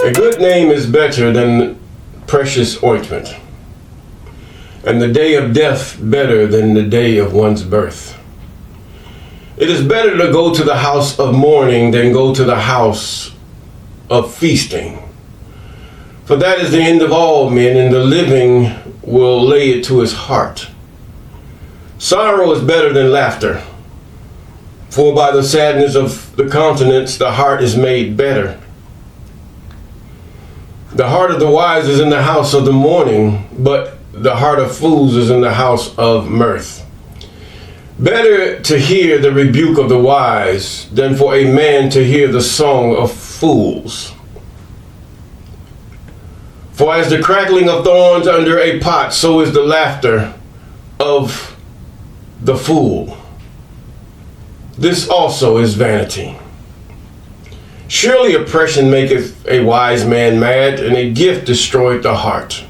A good name is better than precious ointment, and the day of death better than the day of one's birth. It is better to go to the house of mourning than go to the house of feasting. For that is the end of all men, and the living will lay it to his heart. Sorrow is better than laughter, for by the sadness of the countenance the heart is made better. The heart of the wise is in the house of the mourning, but the heart of fools is in the house of mirth. Better to hear the rebuke of the wise than for a man to hear the song of fools. For as the crackling of thorns under a pot, so is the laughter of the fool. This also is vanity. Surely oppression maketh a wise man mad, and a gift destroyeth the heart.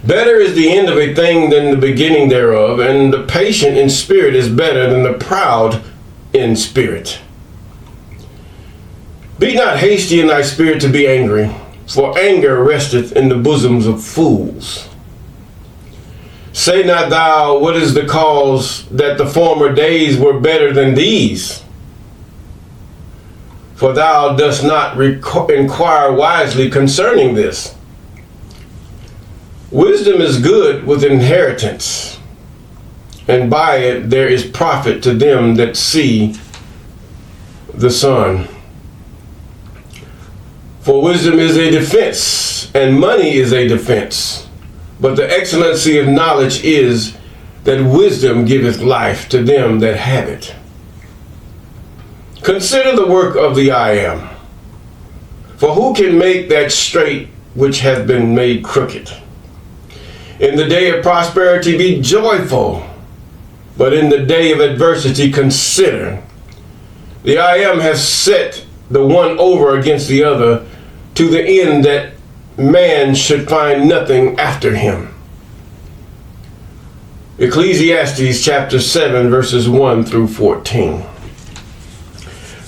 Better is the end of a thing than the beginning thereof, and the patient in spirit is better than the proud in spirit. Be not hasty in thy spirit to be angry, for anger resteth in the bosoms of fools. Say not thou, what is the cause that the former days were better than these? For thou dost not inquire wisely concerning this. Wisdom is good with inheritance, and by it there is profit to them that see the sun. For wisdom is a defense, and money is a defense. But the excellency of knowledge is that wisdom giveth life to them that have it. Consider the work of the I Am. For who can make that straight which hath been made crooked? In the day of prosperity be joyful, but in the day of adversity consider. The I Am has set the one over against the other, to the end that man should find nothing after him. Ecclesiastes chapter 7 verses 1 through 14.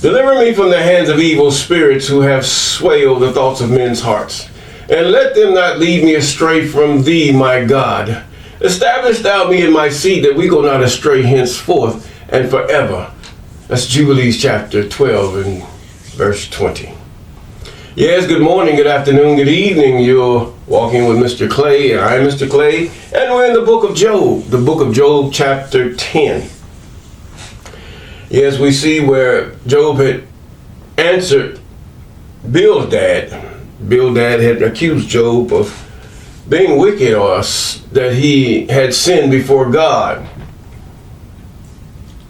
Deliver me from the hands of evil spirits who have swayed over the thoughts of men's hearts, and let them not lead me astray from thee, my God. Establish thou me in my seed, that we go not astray henceforth and forever. That's Jubilees chapter 12 and verse 20. Yes, good morning, good afternoon, good evening. You're walking with Mr. Clay, and I'm Mr. Clay, and we're in the book of Job chapter 10. Yes, we see where Job had answered Bildad. Bildad had accused Job of being wicked, or that he had sinned before God.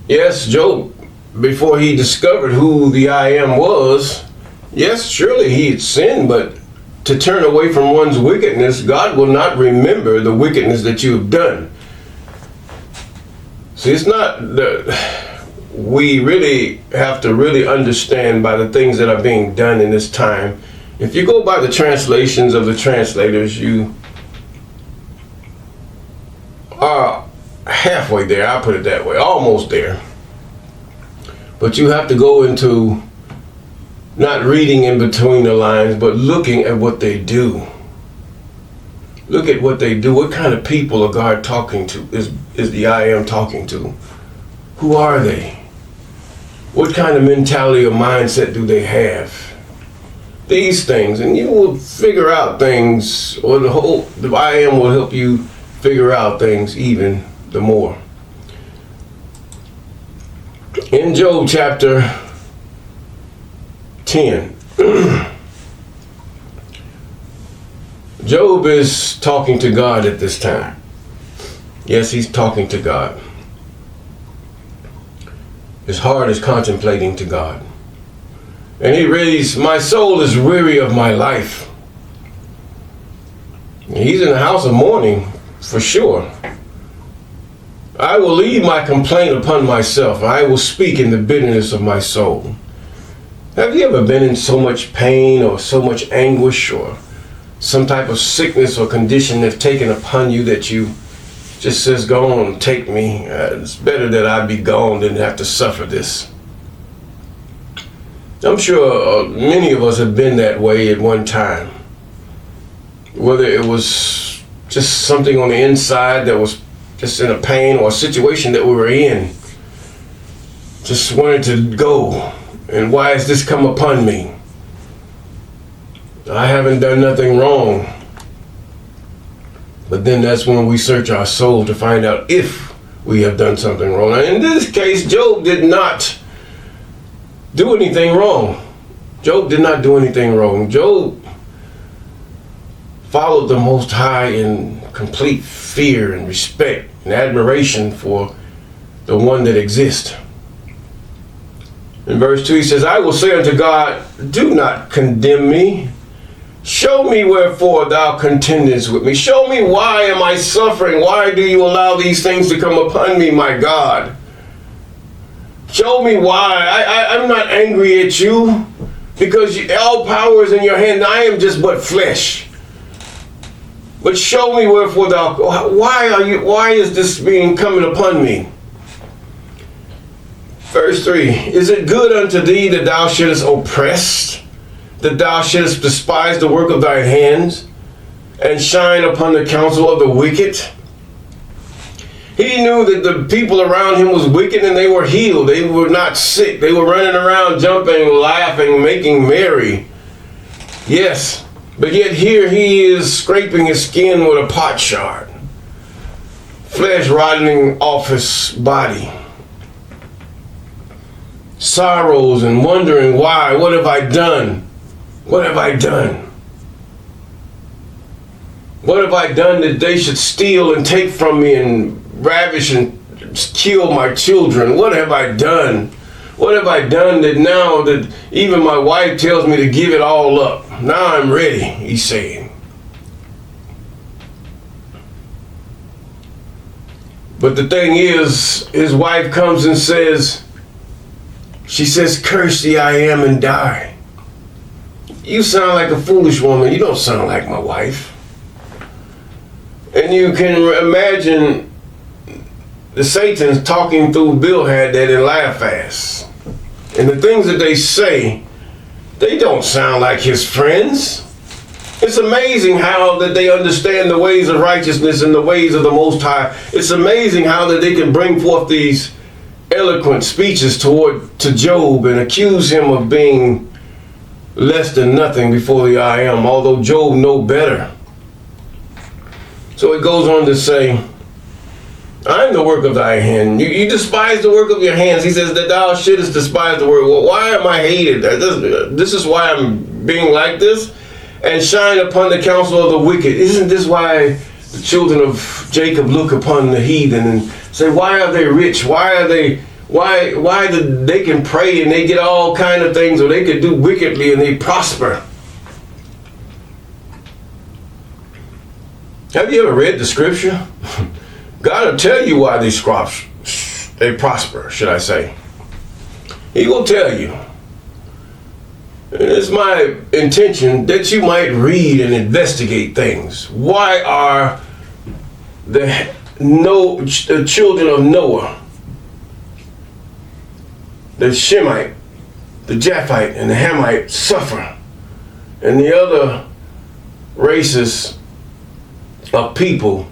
Yes, Job, before he discovered who the I Am was, yes, surely he had sinned, but to turn away from one's wickedness, God will not remember the wickedness that you have done. See, it's not that we really have to really understand by the things that are being done in this time. If you go by the translations of the translators, you are halfway there, I'll put it that way, almost there. But you have to go into not reading in between the lines, but looking at what they do. Look at what they do. What kind of people are God talking to? Is the I Am talking to? Who are they? What kind of mentality or mindset do they have? These things, and you will figure out things, or the I Am will help you figure out things even the more. In Job chapter 10, Job is talking to God at this time. Yes, he's talking to God. His heart is contemplating to God. And he reads, my soul is weary of my life. He's in the house of mourning, for sure. I will leave my complaint upon myself. I will speak in the bitterness of my soul. Have you ever been in so much pain or so much anguish or some type of sickness or condition that's taken upon you that you just says, go on, take me. It's better that I be gone than have to suffer this. I'm sure many of us have been that way at one time. Whether it was just something on the inside that was just in a pain, or a situation that we were in, just wanted to go. And why has this come upon me? I haven't done nothing wrong. But then that's when we search our soul to find out if we have done something wrong. Now, in this case, Job did not do anything wrong. Job did not do anything wrong. Job followed the Most High in complete fear and respect and admiration for the one that exists. In verse 2 he says, I will say unto God, do not condemn me. Show me wherefore thou contendest with me. Show me why am I suffering? Why do you allow these things to come upon me, my God? Show me why. I'm not angry at you, because all power is in your hand. I am just but flesh. But show me wherefore why is this being coming upon me? Verse 3, is it good unto thee that thou shouldest oppress, that thou shouldest despise the work of thy hands, and shine upon the counsel of the wicked? He knew that the people around him was wicked and they were healed. They were not sick. They were running around, jumping, laughing, making merry. Yes, but yet here he is scraping his skin with a pot shard, flesh rotting off his body. Sorrows and wondering why. What have I done? What have I done? What have I done that they should steal and take from me and ravish and kill my children? What have I done? What have I done that now that even my wife tells me to give it all up? Now I'm ready, he's saying. But the thing is, his wife comes and says, she says, curse thee I am and die. You sound like a foolish woman. You don't sound like my wife. And you can imagine the Satans talking through Bildad and Eliphaz. And the things that they say, they don't sound like his friends. It's amazing how that they understand the ways of righteousness and the ways of the Most High. It's amazing how that they can bring forth these eloquent speeches to Job and accuse him of being less than nothing before the I am, although Job know better. So it goes on to say, I am the work of thy hand. You despise the work of your hands. He says that thou shouldest despise the work. Well, why am I hated? This is why I'm being like this. And shine upon the counsel of the wicked. Isn't this why the children of Jacob look upon the heathen and say, why are they rich? Why they can pray and they get all kind of things, or they could do wickedly and they prosper? Have you ever read the scripture? God will tell you why they prosper, should I say. He will tell you. It's my intention that you might read and investigate things. Why are the children of Noah, the Shemite, the Japhite, and the Hamite suffer, and the other races of people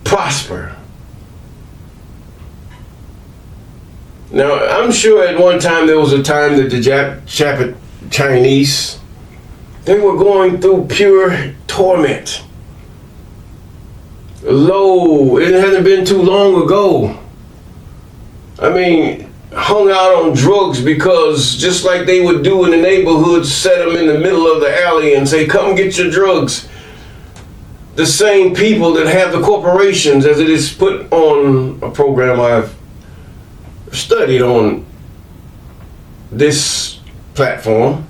prosper? Now, I'm sure at one time there was a time that the Chinese, they were going through pure torment. Lo, it hasn't been too long ago. I mean, hung out on drugs because just like they would do in the neighborhoods, set them in the middle of the alley and say, come get your drugs. The same people that have the corporations, as it is put on a program I've studied on this platform,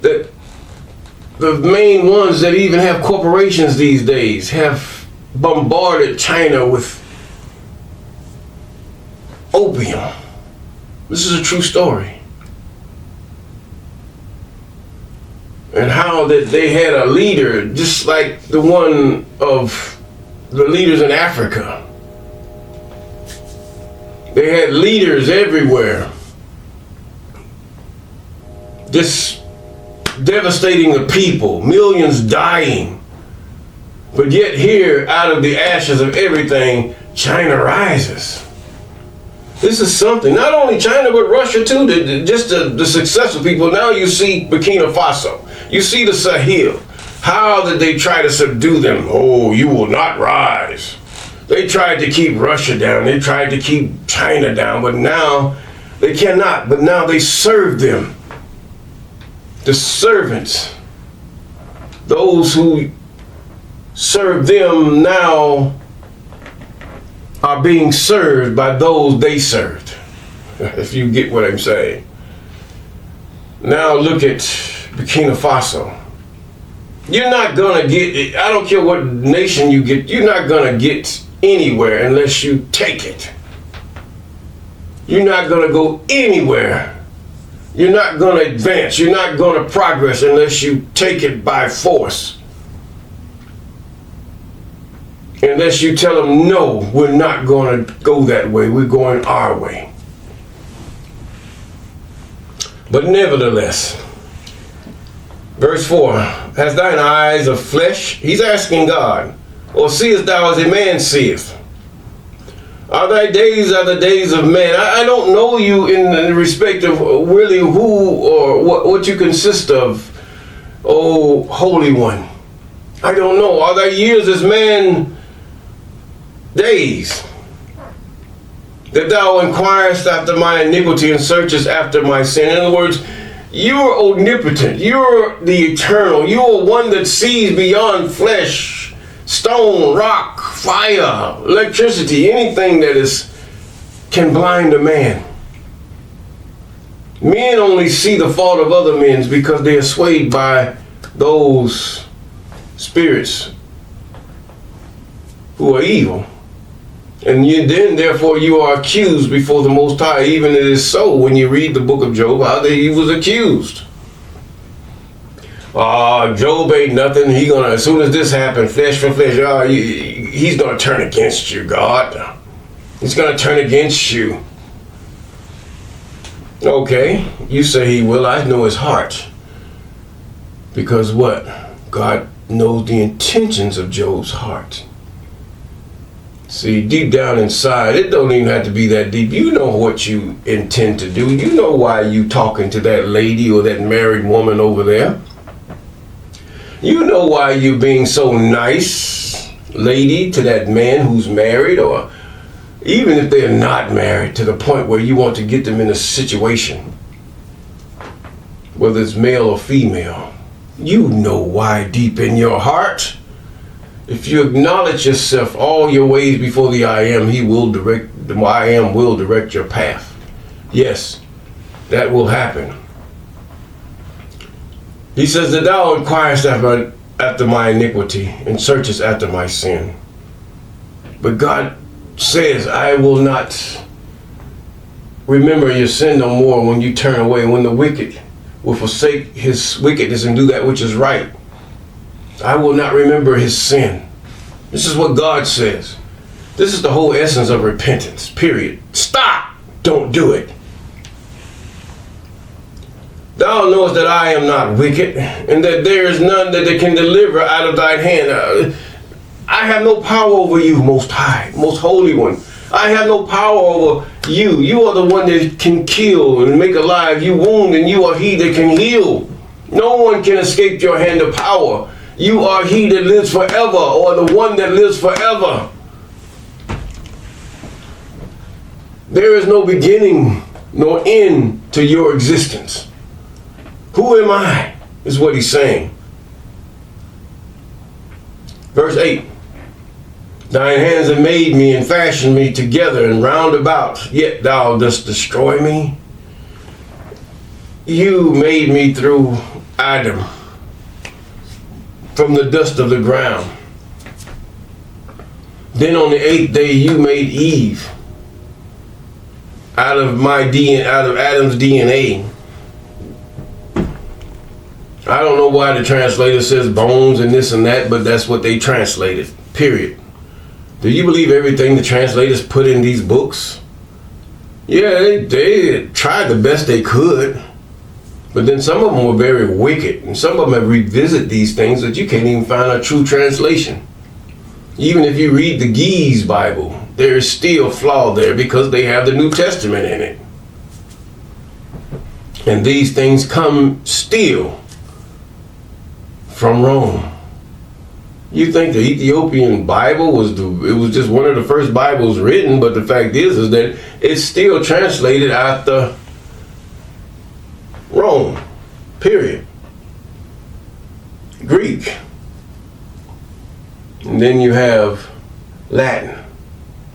that the main ones that even have corporations these days have bombarded China with opium. This is a true story. And how that they had a leader just like the one of the leaders in Africa. They had leaders everywhere, just devastating the people, millions dying. But yet here, out of the ashes of everything, China rises. This is something. Not only China, but Russia too. Just the successful people. Now you see Burkina Faso. You see the Sahel. How did they try to subdue them? Oh, you will not rise. They tried to keep Russia down. They tried to keep China down. But now they cannot. But now they serve them. The servants. Those who serve them now are being served by those they served, if you get what I'm saying. Now look at Burkina Faso. You're not gonna get, I don't care what nation you get, you're not gonna get anywhere unless you take it. You're not gonna go anywhere. You're not gonna advance. You're not gonna progress unless you take it by force. Unless you tell them, no, we're not going to go that way. We're going our way. But nevertheless, verse 4, hast thine eyes of flesh? He's asking God. Or seest thou as a man seeth? Are thy days are the days of man? I don't know you in the respect of really who or what you consist of, O Holy One. I don't know. Are thy years as man days, that thou inquirest after my iniquity and searchest after my sin? In other words, you're omnipotent, you're the eternal, you're one that sees beyond flesh, stone, rock, fire, electricity, anything that can blind a man. Men only see the fault of other men because they are swayed by those spirits who are evil. And then, therefore, you are accused before the Most High. Even it is so when you read the book of Job, how that he was accused. Job ain't nothing. He gonna, as soon as this happened, flesh for flesh, he's gonna turn against you, God. He's gonna turn against you. Okay, you say he will. I know his heart. Because what? God knows the intentions of Job's heart. See, deep down inside, it don't even have to be that deep. You know what you intend to do. You know why you talking to that lady or that married woman over there. You know why you being so nice, lady, to that man who's married, or even if they're not married, to the point where you want to get them in a situation, whether it's male or female. You know why deep in your heart. If you acknowledge yourself all your ways before the I am, the I am will direct your path. Yes, that will happen. He says that thou inquirest after my iniquity and searchest after my sin. But God says, I will not remember your sin no more when you turn away, when the wicked will forsake his wickedness and do that which is right. I will not remember his sin. This is what God says. This is the whole essence of repentance, period. Stop! Don't do it. Thou knowest that I am not wicked, and that there is none that can deliver out of thine hand. I have no power over you, Most High, Most Holy One. I have no power over you. You are the one that can kill and make alive. You wound, and you are he that can heal. No one can escape your hand of power. You are he that lives forever, or the one that lives forever. There is no beginning nor end to your existence. Who am I? Is what he's saying. Verse 8. Thine hands have made me and fashioned me together and round about, yet thou dost destroy me. You made me through Adam, from the dust of the ground. Then on the 8th day you made Eve out of Adam's DNA. I don't know why the translator says bones and this and that, but that's what they translated, period. Do you believe everything the translators put in these books? Yeah, they tried the best they could. But then some of them were very wicked. And some of them have revisited these things that you can't even find a true translation. Even if you read the Gies Bible, there is still flaw there because they have the New Testament in it. And these things come still from Rome. You think the Ethiopian Bible was just one of the first Bibles written, but the fact is that it's still translated after Rome, period. Greek. And then you have Latin.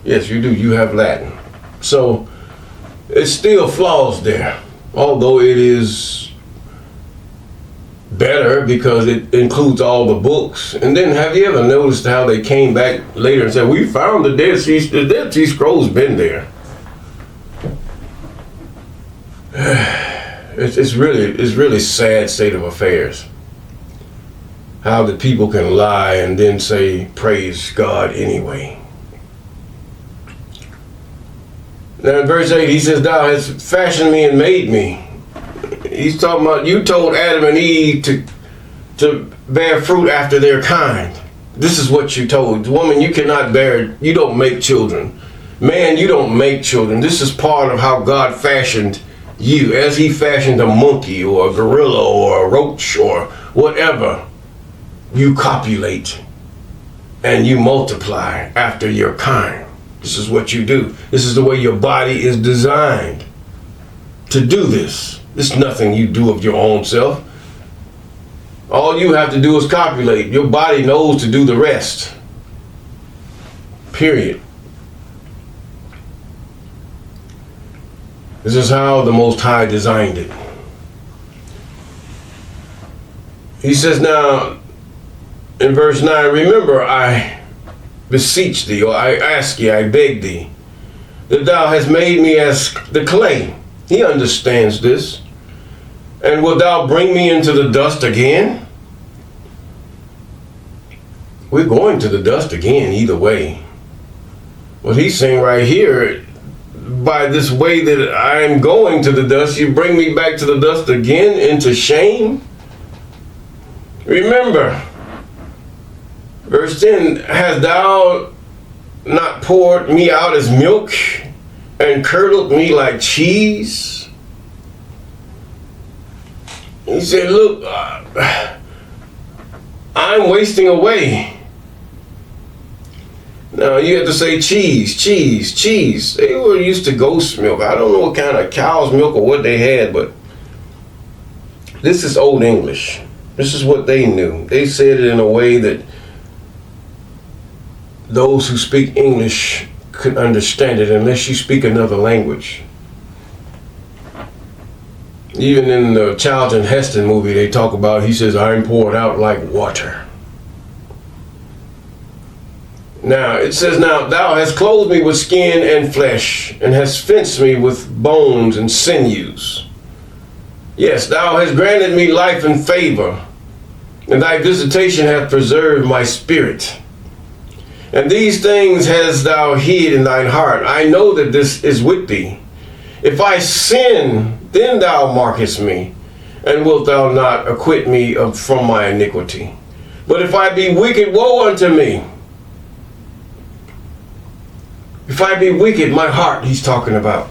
Yes, you do. You have Latin. So it's still flaws there, although it is better because it includes all the books. And then have you ever noticed how they came back later and said, we found the Dead Sea Scrolls been there. It's really sad state of affairs. How the people can lie and then say, praise God anyway. Now in verse 8, he says, thou hast fashioned me and made me. He's talking about, you told Adam and Eve to bear fruit after their kind. This is what you told. Woman, you don't make children. Man, you don't make children. This is part of how God fashioned you. As he fashioned a monkey or a gorilla or a roach or whatever, you copulate and you multiply after your kind. This is what you do. This is the way your body is designed to do this. It's nothing you do of your own self. All you have to do is copulate. Your body knows to do the rest. Period. This is how the Most High designed it. He says now in verse 9, remember, I beseech thee, or I ask thee, I beg thee, that thou hast made me as the clay. He understands this. And wilt thou bring me into the dust again? We're going to the dust again either way. What he's saying right here, by this way that I am going to the dust, you bring me back to the dust again into shame? Remember, verse 10, hast thou not poured me out as milk and curdled me like cheese? He said, look, I'm wasting away. Now you have to say cheese. They were used to goat's milk. I don't know what kind of cow's milk or what they had, but this is Old English. This is what they knew. They said it in a way that those who speak English could understand it unless you speak another language. Even in the Charlton Heston movie, they talk about, he says, I'm poured out like water. Now, it says, now, thou hast clothed me with skin and flesh, and hast fenced me with bones and sinews. Yes, thou hast granted me life and favor, and thy visitation hath preserved my spirit. And these things hast thou hid in thine heart. I know that this is with thee. If I sin, then thou markest me, and wilt thou not acquit me from my iniquity. But if I be wicked, woe unto me. If I be wicked, my heart, he's talking about.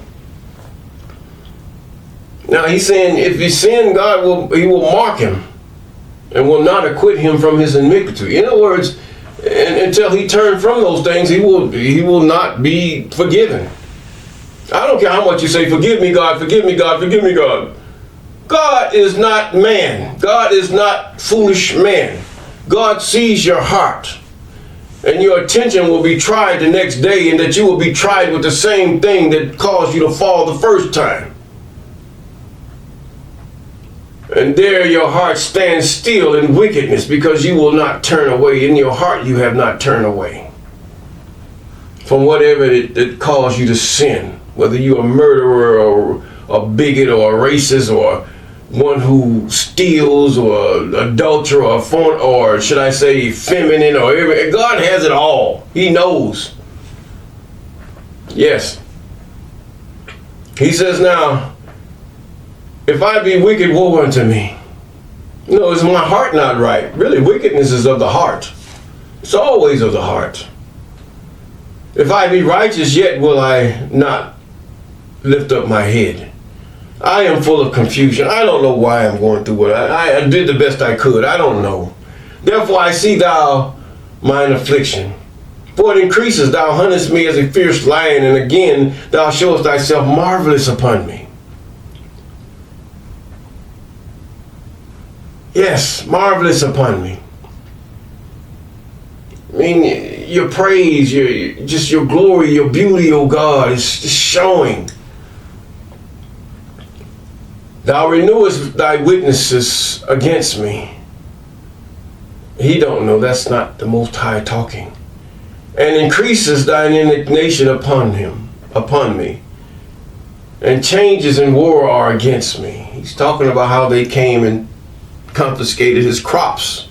Now he's saying, if he sin, he will mark him, and will not acquit him from his iniquity. In other words, until he turns from those things, he will not be forgiven. I don't care how much you say, forgive me, God, forgive me, God, forgive me, God. God is not man. God is not foolish man. God sees your heart. And your attention will be tried the next day, and that you will be tried with the same thing that caused you to fall the first time. And there your heart stands still in wickedness, because you will not turn away. In your heart you have not turned away from whatever it caused you to sin. Whether you're a murderer or a bigot or a racist or one who steals or adulterer or should I say feminine or everything. God has it all. He knows. Yes. He says, now, if I be wicked, woe unto me. No, is my heart not right? Really, wickedness is of the heart. It's always of the heart. If I be righteous, yet will I not lift up my head. I am full of confusion. I don't know why I'm going through what I did the best I could. I don't know. Therefore I see thou mine affliction. For it increases, thou huntest me as a fierce lion, and again thou showest thyself marvelous upon me. Yes, marvelous upon me. I mean, your praise, your glory, your beauty, O God, is just showing. Thou renewest thy witnesses against me. He don't know, that's not the Most High talking. And increases thine indignation upon me. And changes in war are against me. He's talking about how they came and confiscated his crops.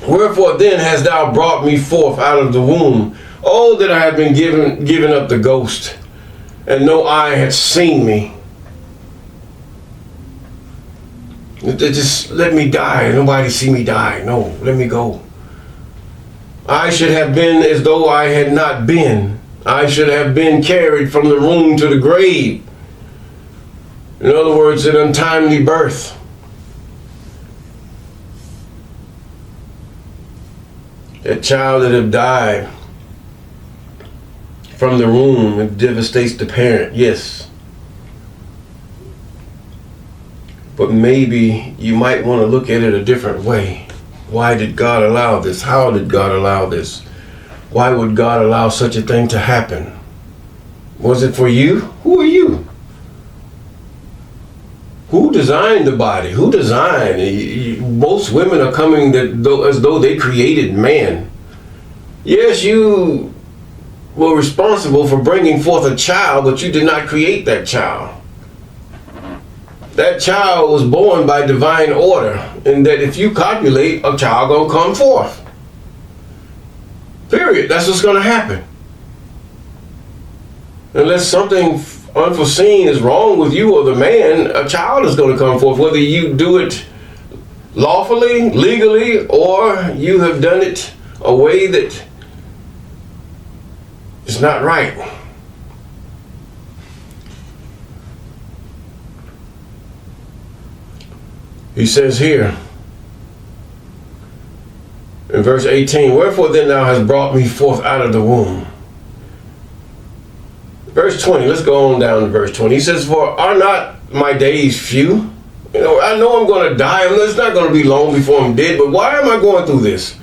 Wherefore then hast thou brought me forth out of the womb? Oh, that I had been given up the ghost, and no eye had seen me. Just let me die. Nobody see me die. No, let me go. I should have been as though I had not been. I should have been carried from the womb to the grave. In other words, an untimely birth. That child that have died from the womb, it devastates the parent, yes. But maybe you might want to look at it a different way. Why did God allow this? How did God allow this? Why would God allow such a thing to happen? Was it for you? Who are you? Who designed the body? Who designed? Most women are coming as though they created man. Yes, you were responsible for bringing forth a child, but you did not create that child. That child was born by divine order, and that if you copulate, a child gonna come forth. Period. That's what's gonna happen. Unless something unforeseen is wrong with you or the man, a child is gonna come forth, whether you do it lawfully, legally, or you have done it a way that is not right. He says here in verse 18, wherefore then thou hast brought me forth out of the womb. Verse 20, let's go on down to verse 20. He says, for are not my days few? You know, I know I'm going to die. It's not going to be long before I'm dead, but why am I going through this?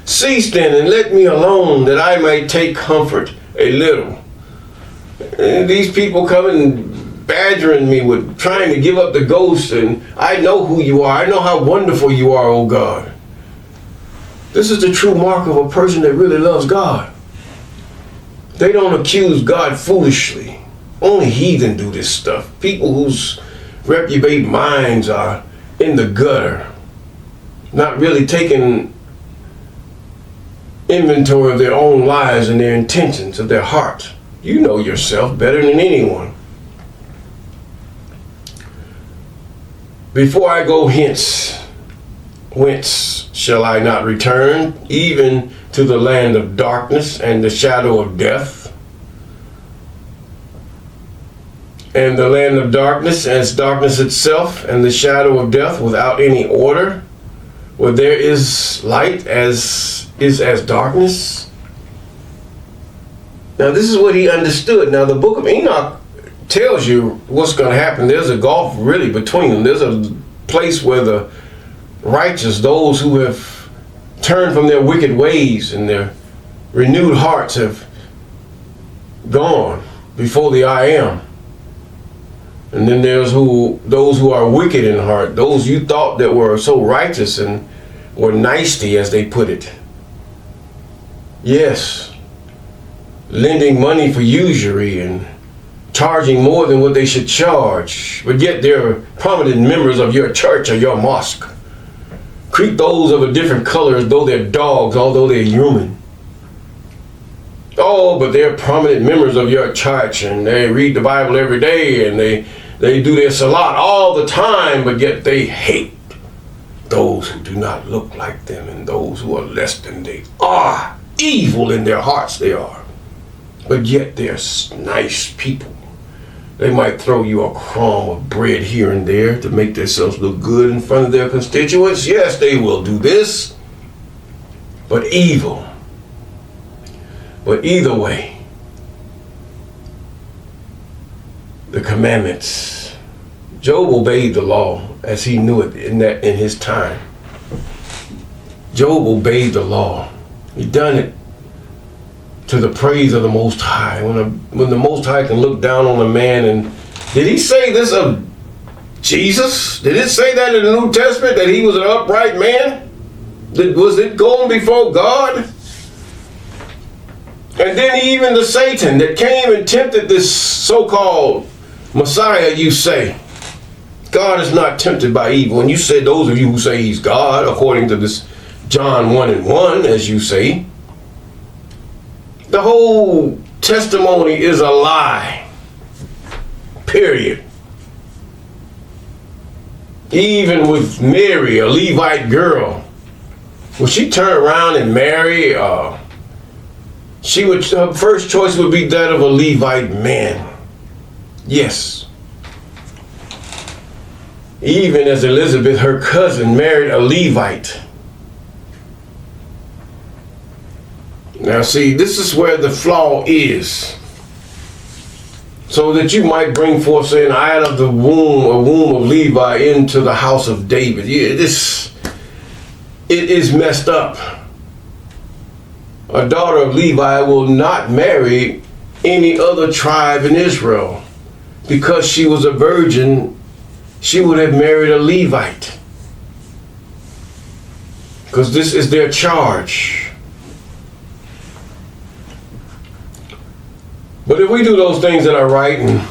Cease then and let me alone, that I may take comfort a little. And these people coming badgering me with trying to give up the ghost, and I know who you are. I know how wonderful you are, oh God. This is the true mark of a person that really loves God. They don't accuse God foolishly. Only heathen do this stuff. People whose reprobate minds are in the gutter, not really taking inventory of their own lives and their intentions of their heart. You know yourself better than anyone. Before I go hence, whence shall I not return, even to the land of darkness and the shadow of death? And the land of darkness as darkness itself, and the shadow of death without any order, where there is light as darkness. Now this is what he understood. Now the book of Enoch tells you what's going to happen. There's a gulf really between them. There's a place where the righteous, those who have turned from their wicked ways and their renewed hearts, have gone before the I am. And then there's those who are wicked in heart, those you thought that were so righteous and were nicety, as they put it. Yes, lending money for usury and charging more than what they should charge, but yet they're prominent members of your church or your mosque. Treat those of a different color as though they're dogs, although they're human. Oh, but they're prominent members of your church and they read the Bible every day and they do their salat all the time, but yet they hate those who do not look like them and those who are less than they are. Evil in their hearts they are. But yet they're nice people. They might throw you a crumb of bread here and there to make themselves look good in front of their constituents. Yes, they will do this. But evil. But either way, the commandments. Job obeyed the law as he knew it in his time. Job obeyed the law. He done it to the praise of the Most High. When the Most High can look down on a man, and did he say this of Jesus? Did it say that in the New Testament that he was an upright man? Was it going before God? And then even the Satan that came and tempted this so-called Messiah, you say, God is not tempted by evil. And you said, those of you who say he's God, according to this John 1:1, as you say, the whole testimony is a lie. Period. Even with Mary, a Levite girl, when she turned around and marry, her first choice would be that of a Levite man. Yes. Even as Elizabeth, her cousin, married a Levite. Now see, this is where the flaw is. So that you might bring forth, saying, out of the womb, a womb of Levi into the house of David. Yeah, it is messed up. A daughter of Levi will not marry any other tribe in Israel. Because she was a virgin, she would have married a Levite. Because this is their charge. But if we do those things that are right and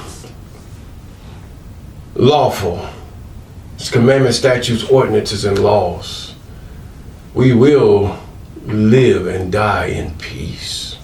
lawful, it's commandments, statutes, ordinances, and laws, we will live and die in peace.